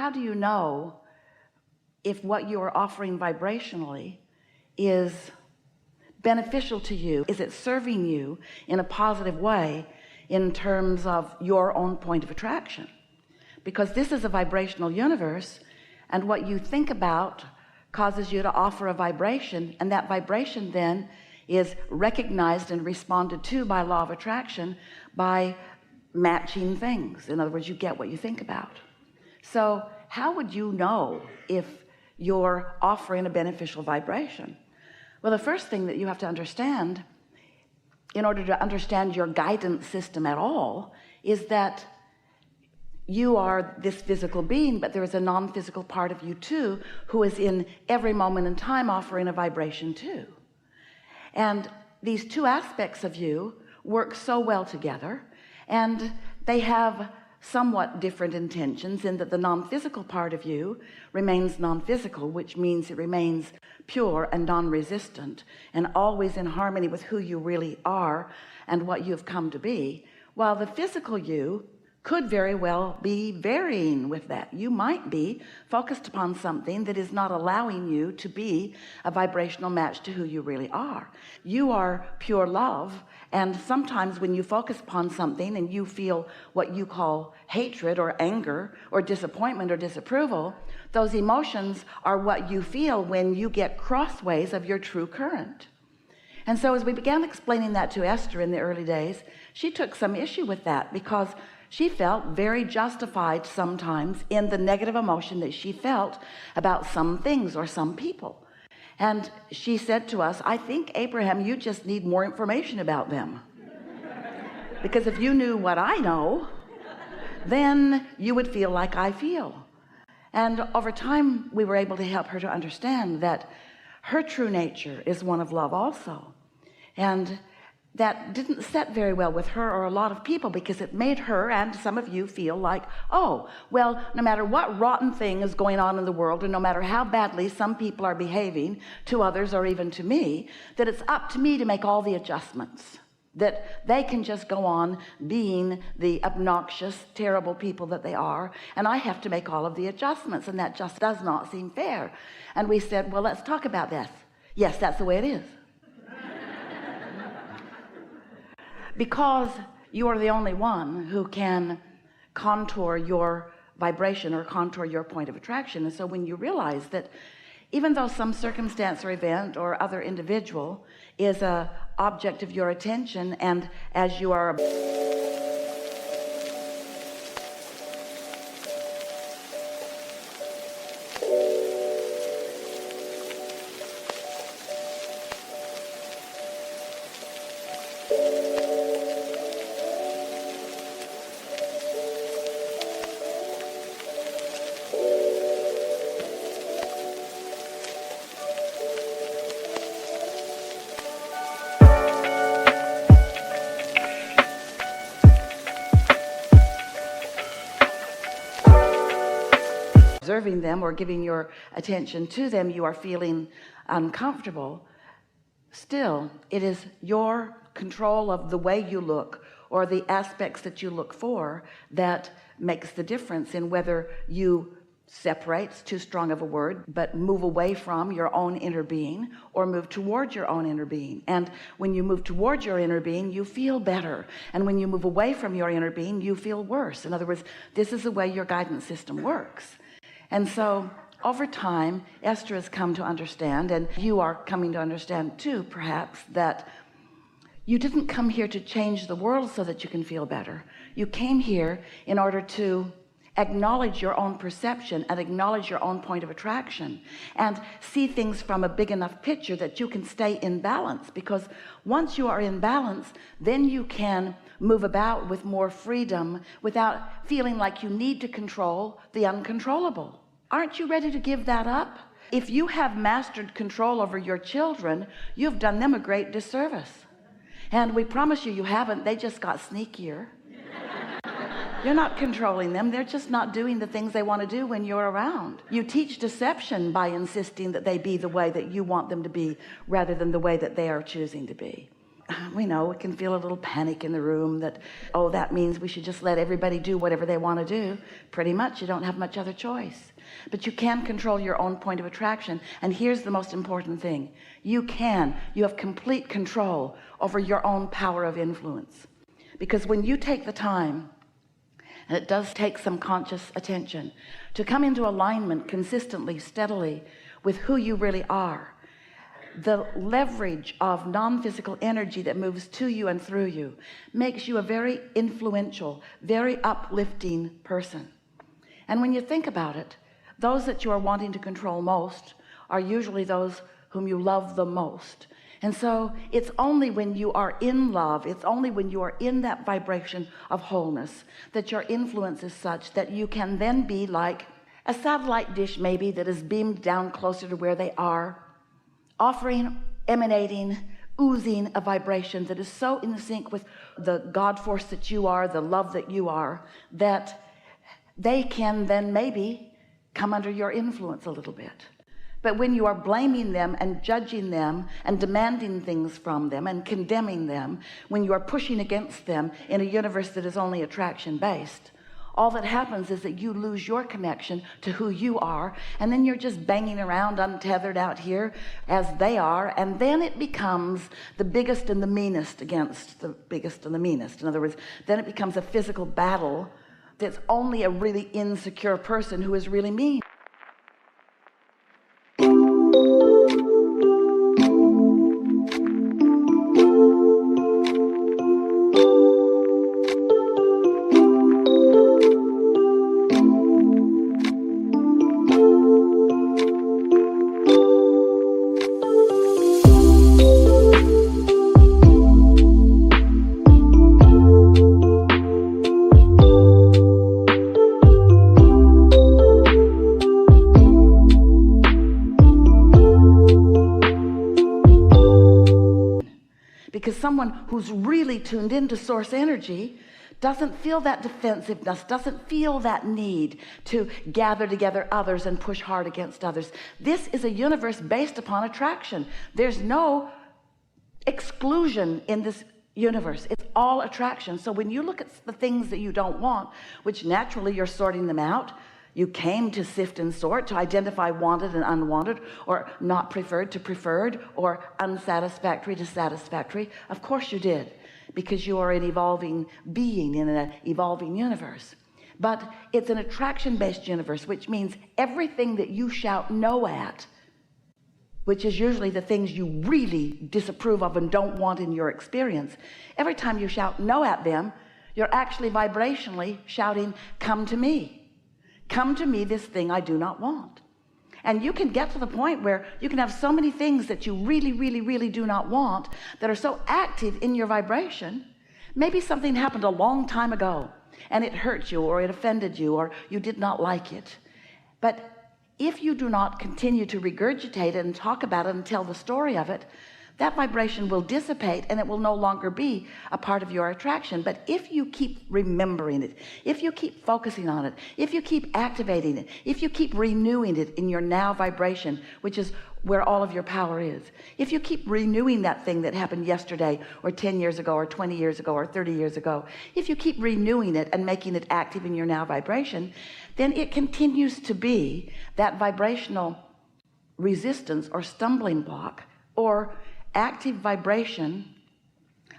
how do you know if what you are offering vibrationally is beneficial to you? Is it serving you in a positive way in terms of your own point of attraction? Because this is a vibrational universe, and what you think about causes you to offer a vibration, and that vibration then is recognized and responded to by law of attraction by matching things. In other words, you get what you think about. So how would you know if you're offering a beneficial vibration? Well, the first thing that you have to understand in order to understand your guidance system at all is that you are this physical being, but there is a non-physical part of you too who is in every moment in time offering a vibration too. And these two aspects of you work so well together, and they have somewhat different intentions in that the non-physical part of you remains non-physical, which means it remains pure and non-resistant and always in harmony with who you really are and what you've come to be, while the physical you could very well be varying with that. You might be focused upon something that is not allowing you to be a vibrational match to who you really are. You are pure love, and sometimes when you focus upon something and you feel what you call hatred or anger or disappointment or disapproval, those emotions are what you feel when you get crossways of your true current. And so as we began explaining that to Esther in the early days, she took some issue with that because she felt very justified sometimes in the negative emotion that she felt about some things or some people. And she said to us, I think, Abraham, you just need more information about them. Because if you knew what I know, then you would feel like I feel. And over time, we were able to help her to understand that her true nature is one of love also. And that didn't set very well with her or a lot of people, because it made her and some of you feel like, oh, well, no matter what rotten thing is going on in the world, and no matter how badly some people are behaving to others or even to me, that it's up to me to make all the adjustments, that they can just go on being the obnoxious, terrible people that they are, and I have to make all of the adjustments, and that just does not seem fair. And we said, well, let's talk about this. Yes, that's the way it is. Because you are the only one who can contour your vibration or contour your point of attraction. And so when you realize that even though some circumstance or event or other individual is an object of your attention, and as you are observing them or giving your attention to them, you are feeling uncomfortable. Still, it is your control of the way you look or the aspects that you look for that makes the difference in whether you separate's too strong of a word, but move away from your own inner being or move toward your own inner being. And when you move toward your inner being, you feel better, and when you move away from your inner being, you feel worse. In other words, this is the way your guidance system works. And so over time, Esther has come to understand, and you are coming to understand too, perhaps, that you didn't come here to change the world so that you can feel better. You came here in order to acknowledge your own perception and acknowledge your own point of attraction and see things from a big enough picture that you can stay in balance. Because once you are in balance, then you can move about with more freedom without feeling like you need to control the uncontrollable. Aren't you ready to give that up? If you have mastered control over your children, you've done them a great disservice. And we promise you, you haven't. They just got sneakier. You're not controlling them. They're just not doing the things they want to do when you're around. You teach deception by insisting that they be the way that you want them to be rather than the way that they are choosing to be. we know we can feel a little panic in the room that, oh, that means we should just let everybody do whatever they want to do. Pretty much you don't have much other choice, but you can control your own point of attraction. And here's the most important thing: you have complete control over your own power of influence. Because when you take the time, and it does take some conscious attention, to come into alignment consistently, steadily with who you really are, the leverage of non-physical energy that moves to you and through you makes you a very influential, very uplifting person. And when you think about it, those that you are wanting to control most are usually those whom you love the most. And so it's only when you are in love, it's only when you are in that vibration of wholeness, that your influence is such that you can then be like a satellite dish, maybe, that is beamed down closer to where they are, offering, emanating, oozing a vibration that is so in sync with the God force that you are, the love that you are, that they can then maybe come under your influence a little bit. But when you are blaming them and judging them and demanding things from them and condemning them, when you are pushing against them in a universe that is only attraction based, all that happens is that you lose your connection to who you are, and then you're just banging around untethered out here as they are, and then it becomes the biggest and the meanest against the biggest and the meanest. In other words, then it becomes a physical battle that's only a really insecure person who is really mean. Because someone who's really tuned into source energy doesn't feel that defensiveness, doesn't feel that need to gather together others and push hard against others. This is a universe based upon attraction. There's no exclusion in this universe. It's all attraction. So when you look at the things that you don't want, which naturally you're sorting them out, you came to sift and sort, to identify wanted and unwanted, or not preferred to preferred, or unsatisfactory to satisfactory. Of course you did, because you are an evolving being in an evolving universe. But it's an attraction-based universe, which means everything that you shout no at, which is usually the things you really disapprove of and don't want in your experience, every time you shout no at them, you're actually vibrationally shouting, come to me. Come to me, this thing I do not want. And you can get to the point where you can have so many things that you really, really, really do not want that are so active in your vibration. Maybe something happened a long time ago and it hurt you, or it offended you, or you did not like it. But if you do not continue to regurgitate it and talk about it and tell the story of it, that vibration will dissipate and it will no longer be a part of your attraction. But if you keep remembering it, if you keep focusing on it, if you keep activating it, if you keep renewing it in your now vibration, which is where all of your power is, if you keep renewing that thing that happened yesterday or 10 years ago or 20 years ago or 30 years ago, if you keep renewing it and making it active in your now vibration, then it continues to be that vibrational resistance or stumbling block or active vibration.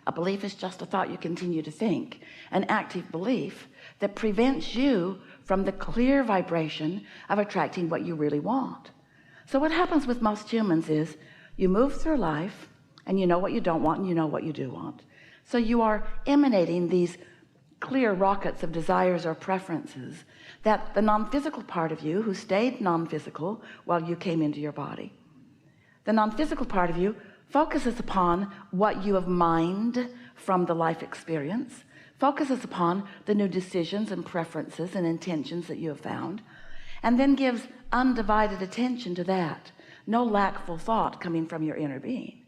A belief is just a thought you continue to think. An active belief that prevents you from the clear vibration of attracting what you really want. So what happens with most humans is you move through life and you know what you don't want and you know what you do want. So you are emanating these clear rockets of desires or preferences that the non-physical part of you, who stayed non-physical while you came into your body, the non-physical part of you focuses upon what you have mined from the life experience, focuses upon the new decisions and preferences and intentions that you have found, and then gives undivided attention to that. No lackful thought coming from your inner being.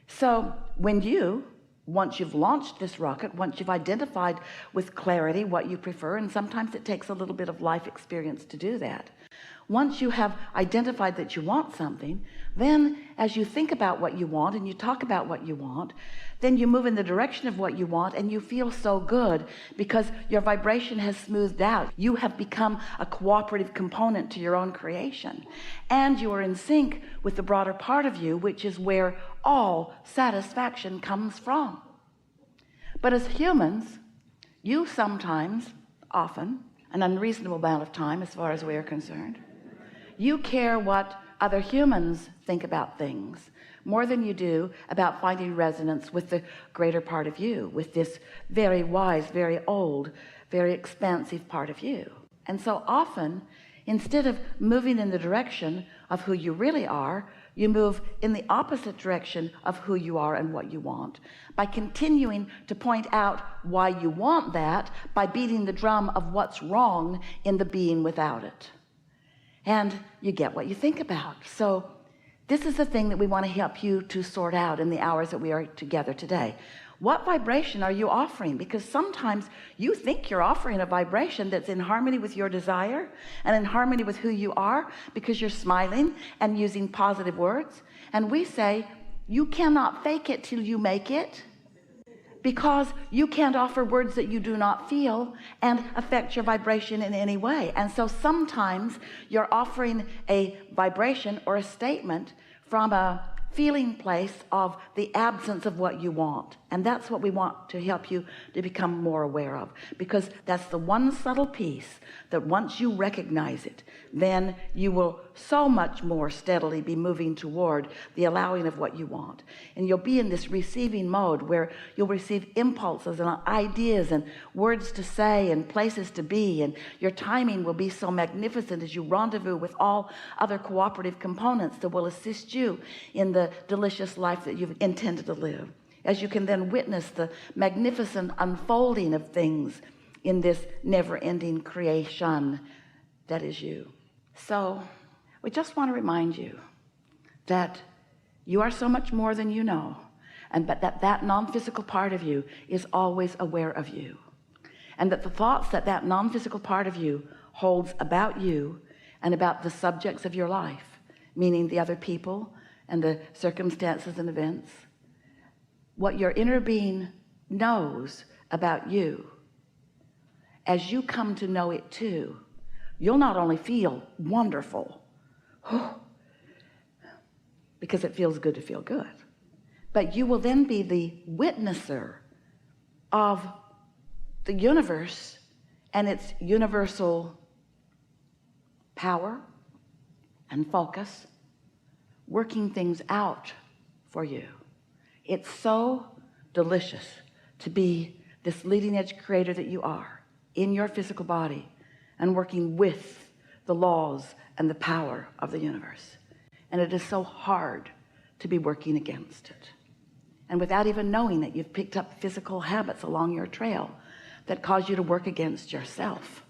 So when you, once you've launched this rocket, once you've identified with clarity what you prefer, and sometimes it takes a little bit of life experience to do that, once you have identified that you want something, then as you think about what you want and you talk about what you want, then you move in the direction of what you want, and you feel so good because your vibration has smoothed out. You have become a cooperative component to your own creation, and you are in sync with the broader part of you, which is where all satisfaction comes from. But as humans, you sometimes, often, an unreasonable amount of time as far as we are concerned, you care what other humans think about things more than you do about finding resonance with the greater part of you, with this very wise, very old, very expansive part of you. And so often, instead of moving in the direction of who you really are, you move in the opposite direction of who you are and what you want, by continuing to point out why you want that, by beating the drum of what's wrong in the being without it. And you get what you think about. So this is the thing that we want to help you to sort out in the hours that we are together today. What vibration are you offering? Because sometimes you think you're offering a vibration that's in harmony with your desire and in harmony with who you are, because you're smiling and using positive words. And we say, you cannot fake it till you make it, because you can't offer words that you do not feel and affect your vibration in any way. And so sometimes you're offering a vibration or a statement from a feeling place of the absence of what you want. And that's what we want to help you to become more aware of, because that's the one subtle piece that once you recognize it, then you will so much more steadily be moving toward the allowing of what you want. And you'll be in this receiving mode where you'll receive impulses and ideas and words to say and places to be, and your timing will be so magnificent as you rendezvous with all other cooperative components that will assist you in the delicious life that you've intended to live, as you can then witness the magnificent unfolding of things in this never-ending creation that is you. So we just want to remind you that you are so much more than you know, and but that non-physical part of you is always aware of you, and that the thoughts that non-physical part of you holds about you and about the subjects of your life, meaning the other people and the circumstances and events, what your inner being knows about you, as you come to know it too, you'll not only feel wonderful, because it feels good to feel good, but you will then be the witnesser of the universe and its universal power and focus, working things out for you. It's so delicious to be this leading edge creator that you are in your physical body and working with the laws and the power of the universe. And it is so hard to be working against it. And without even knowing it, you've picked up physical habits along your trail that cause you to work against yourself.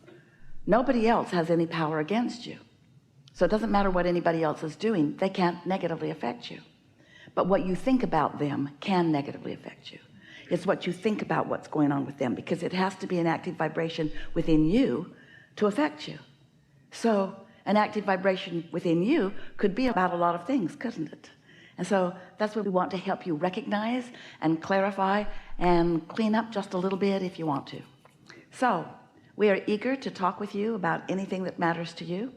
Nobody else has any power against you. So it doesn't matter what anybody else is doing, they can't negatively affect you. But what you think about them can negatively affect you. It's what you think about what's going on with them, because it has to be an active vibration within you to affect you. So an active vibration within you could be about a lot of things, couldn't it? And so that's what we want to help you recognize and clarify and clean up just a little bit if you want to. So we are eager to talk with you about anything that matters to you.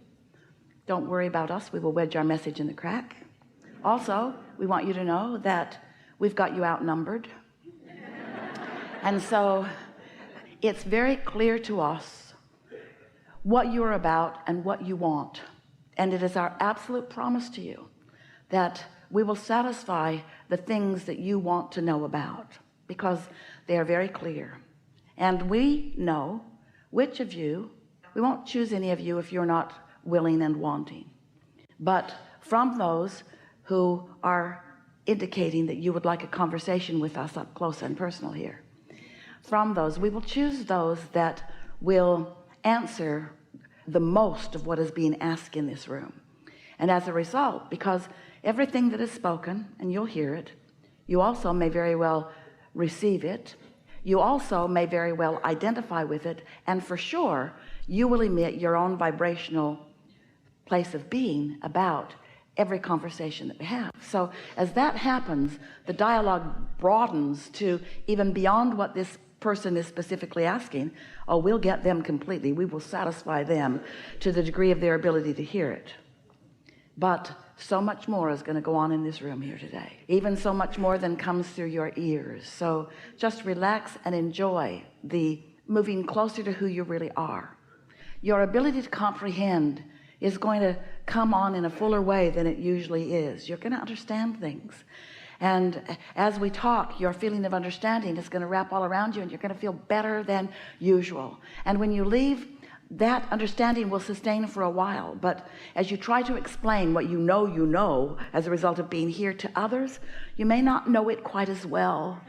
Don't worry about us. We will wedge our message in the crack. Also, we want you to know that we've got you outnumbered. And so it's very clear to us what you're about and what you want. And it is our absolute promise to you that we will satisfy the things that you want to know about, because they are very clear. And we know which of you, we won't choose any of you if you're not willing and wanting. But from those who are indicating that you would like a conversation with us up close and personal here, from those, we will choose those that will answer the most of what is being asked in this room. And as a result, because everything that is spoken, and you'll hear it, you also may very well receive it, you also may very well identify with it, and for sure you will emit your own vibrational place of being about every conversation that we have. So as that happens, the dialogue broadens to even beyond what this person is specifically asking. Oh, we'll get them completely. We will satisfy them to the degree of their ability to hear it. But so much more is going to go on in this room here today, even so much more than comes through your ears. So just relax and enjoy the moving closer to who you really are. Your ability to comprehend is going to come on in a fuller way than it usually is. You're going to understand things, and as we talk, your feeling of understanding is going to wrap all around you, and you're going to feel better than usual. And when you leave, that understanding will sustain for a while. But as you try to explain what you know as a result of being here to others, you may not know it quite as well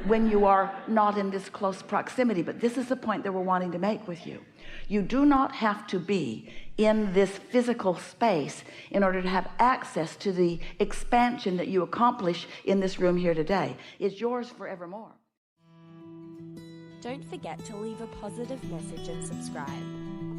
when you are not in this close proximity. But this is the point that we're wanting to make with you. You do not have to be in this physical space in order to have access to the expansion that you accomplish in this room here today. It's yours forevermore. Don't forget to leave a positive message and subscribe.